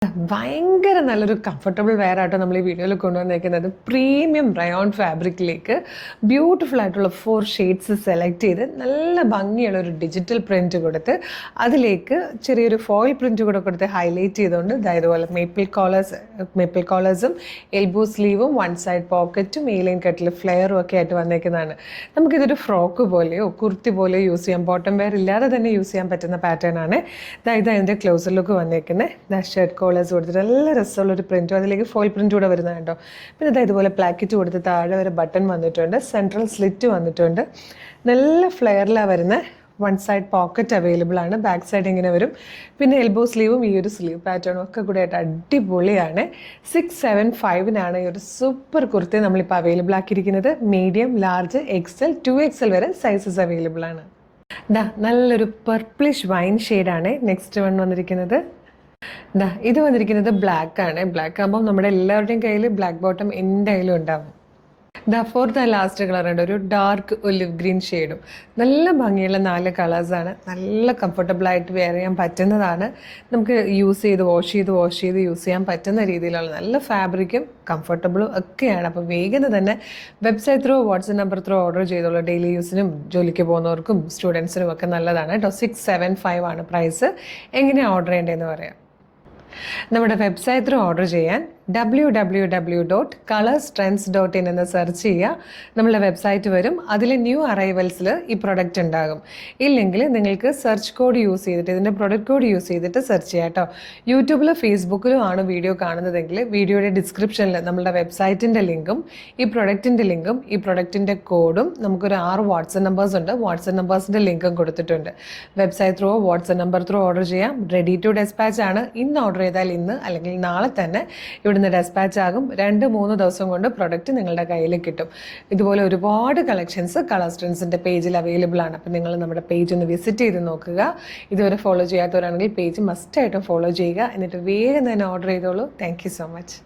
ഭയങ്കര നല്ലൊരു comfortable wear ആയിട്ടോ നമ്മൾ ഈ വീഡിയോയിൽ കൊണ്ടുവന്നിരിക്കുന്നത്. പ്രീമിയം റയോൺ ഫാബ്രിക്കിലേക്ക് ബ്യൂട്ടിഫുൾ ആയിട്ടുള്ള 4 ഷെയ്ഡ്സ് സെലക്ട് ചെയ്ത് നല്ല ഭംഗിയുള്ള ഒരു ഡിജിറ്റൽ പ്രിൻറ്റ് കൊടുത്ത് അതിലേക്ക് ചെറിയൊരു ഫോയിൽ പ്രിൻറ്റ് കൂടെ കൊടുത്ത് ഹൈലൈറ്റ് ചെയ്തുകൊണ്ട് ഇതുപോലെ മേപ്പിൾ കോളേഴ്സും എൽബോ സ്ലീവും 1 സൈഡ് പോക്കറ്റും ലൈൻ കട്ടിൽ ഫ്ലെയറും ഒക്കെ ആയിട്ട് വന്നേക്കുന്നതാണ്. നമുക്കിതൊരു ഫ്രോക്ക് പോലെയോ കുർത്തി പോലെയോ യൂസ് ചെയ്യാം. ബോട്ടം വെയർ ഇല്ലാതെ തന്നെ യൂസ് ചെയ്യാൻ പറ്റുന്ന പാറ്റേൺ ആണ്. ഇത് അതിൻ്റെ ക്ലോസർ ലുക്ക് വന്നേക്കുന്നത്. ഷർട്ട് കോളേഴ്സ് കൊടുത്തിട്ട് നല്ല രസമുള്ളൊരു പ്രിൻറ്റും അതിലേക്ക് ഫോയിൽ പ്രിൻറ്റ് കൂടെ വരുന്നത് കേട്ടോ. പിന്നെ ഇതുപോലെ പ്ലാക്കറ്റ് കൊടുത്ത് താഴെ ഒരു ബട്ടൺ വന്നിട്ടുണ്ട്, സെൻട്രൽ സ്ലിറ്റ് വന്നിട്ടുണ്ട്. നല്ല ഫ്ലെയറിലാണ് വരുന്നത്. 1 സൈഡ് പോക്കറ്റ് അവൈലബിൾ ആണ്. ബാക്ക് സൈഡ് ഇങ്ങനെ വരും. പിന്നെ എൽബോ സ്ലീവും ഈ ഒരു സ്ലീവ് പാറ്റേണും ഒക്കെ കൂടെ ആയിട്ട് അടിപൊളിയാണ്. 675-നാണ് ഈ ഒരു സൂപ്പർ കുർത്തി നമ്മളിപ്പോൾ അവൈലബിൾ ആക്കിയിരിക്കുന്നത്. മീഡിയം, ലാർജ്, XL, 2XL വരെ സൈസസ് അവൈലബിൾ ആണ്. നല്ലൊരു പർപ്പിളിഷ് വൈൻ ഷെയ്ഡാണ് നെക്സ്റ്റ് വൺ വന്നിരിക്കുന്നത്. ഇത് വന്നിരിക്കുന്നത് ബ്ലാക്ക് ആണ്. ബ്ലാക്ക് ആകുമ്പോൾ നമ്മുടെ എല്ലാവരുടെയും കയ്യിൽ ബ്ലാക്ക് ബോട്ടം എന്തായാലും ഉണ്ടാവും. ഫോർത്ത് ആൻഡ് ലാസ്റ്റ് കളർ ഉണ്ട്, ഒരു ഡാർക്ക് ഒലിവ് ഗ്രീൻ ഷെയ്ഡും. നല്ല ഭംഗിയുള്ള 4 കളേഴ്സാണ്. നല്ല കംഫർട്ടബിളായിട്ട് വെയർ ചെയ്യാൻ പറ്റുന്നതാണ്. നമുക്ക് വാഷ് ചെയ്ത് യൂസ് ചെയ്യാൻ പറ്റുന്ന രീതിയിലുള്ള നല്ല ഫാബ്രിക്കും കംഫർട്ടബിളും ഒക്കെയാണ്. അപ്പോൾ വേഗം തന്നെ website through, WhatsApp number through order ചെയ്തോളൂ. ഡെയിലി യൂസിനും ജോലിക്ക് പോകുന്നവർക്കും സ്റ്റുഡൻസിനും ഒക്കെ നല്ലതാണ് കേട്ടോ. 675 ആണ് പ്രൈസ്. എങ്ങനെയാണ് ഓർഡർ ചെയ്യേണ്ടതെന്ന് പറയാം. നമ്മുടെ വെബ്സൈറ്റ് ത്രൂ ഓർഡർ ചെയ്യാൻ www.colorstrends.in എന്ന് സെർച്ച് ചെയ്യുക. നമ്മളുടെ വെബ്സൈറ്റ് വരും. അതിൽ ന്യൂ അറൈവൽസിൽ ഈ പ്രൊഡക്റ്റ് ഉണ്ടാകും. ഇല്ലെങ്കിൽ നിങ്ങൾക്ക് സെർച്ച് കോഡ് യൂസ് ചെയ്തിട്ട്, ഇതിൻ്റെ പ്രൊഡക്റ്റ് കോഡ് യൂസ് ചെയ്തിട്ട് സെർച്ച് ചെയ്യാം കേട്ടോ. യൂട്യൂബിലും ഫേസ്ബുക്കിലും ആണ് വീഡിയോ കാണുന്നതെങ്കിൽ വീഡിയോയുടെ ഡിസ്ക്രിപ്ഷനിൽ നമ്മളുടെ വെബ്സൈറ്റിൻ്റെ ലിങ്കും ഈ പ്രൊഡക്റ്റിൻ്റെ ലിങ്കും ഈ പ്രൊഡക്റ്റിൻ്റെ കോഡും നമുക്കൊരു 6 വാട്സപ്പ് നമ്പേഴ്സ് ഉണ്ട്. വാട്സപ്പ് നമ്പേഴ്സിൻ്റെ ലിങ്കും കൊടുത്തിട്ടുണ്ട്. Website through, WhatsApp number through order ചെയ്യാം. റെഡി ടു ഡെസ്പാച്ച് ആണ്. ഇന്ന് ഓർഡർ ചെയ്താൽ ഇന്ന് അല്ലെങ്കിൽ നാളെ തന്നെ ഇവിടുന്ന് ഡെസ്പാച്ച് ആകും. 2-3 ദിവസം കൊണ്ട് പ്രൊഡക്റ്റ് നിങ്ങളുടെ കയ്യിൽ കിട്ടും. ഇതുപോലെ ഒരുപാട് കളക്ഷൻസ് കളർ ട്രെൻഡ്സിൻ്റെ പേജിൽ അവൈലബിൾ ആണ്. അപ്പോൾ നിങ്ങൾ നമ്മുടെ പേജ് ഒന്ന് വിസിറ്റ് ചെയ്ത് നോക്കുക. ഇതുവരെ ഫോളോ ചെയ്യാത്തവരാണെങ്കിൽ പേജ് മസ്റ്റായിട്ടും ഫോളോ ചെയ്യുക. എന്നിട്ട് വേഗം തന്നെ ഓർഡർ ചെയ്തോളൂ. Thank you so much.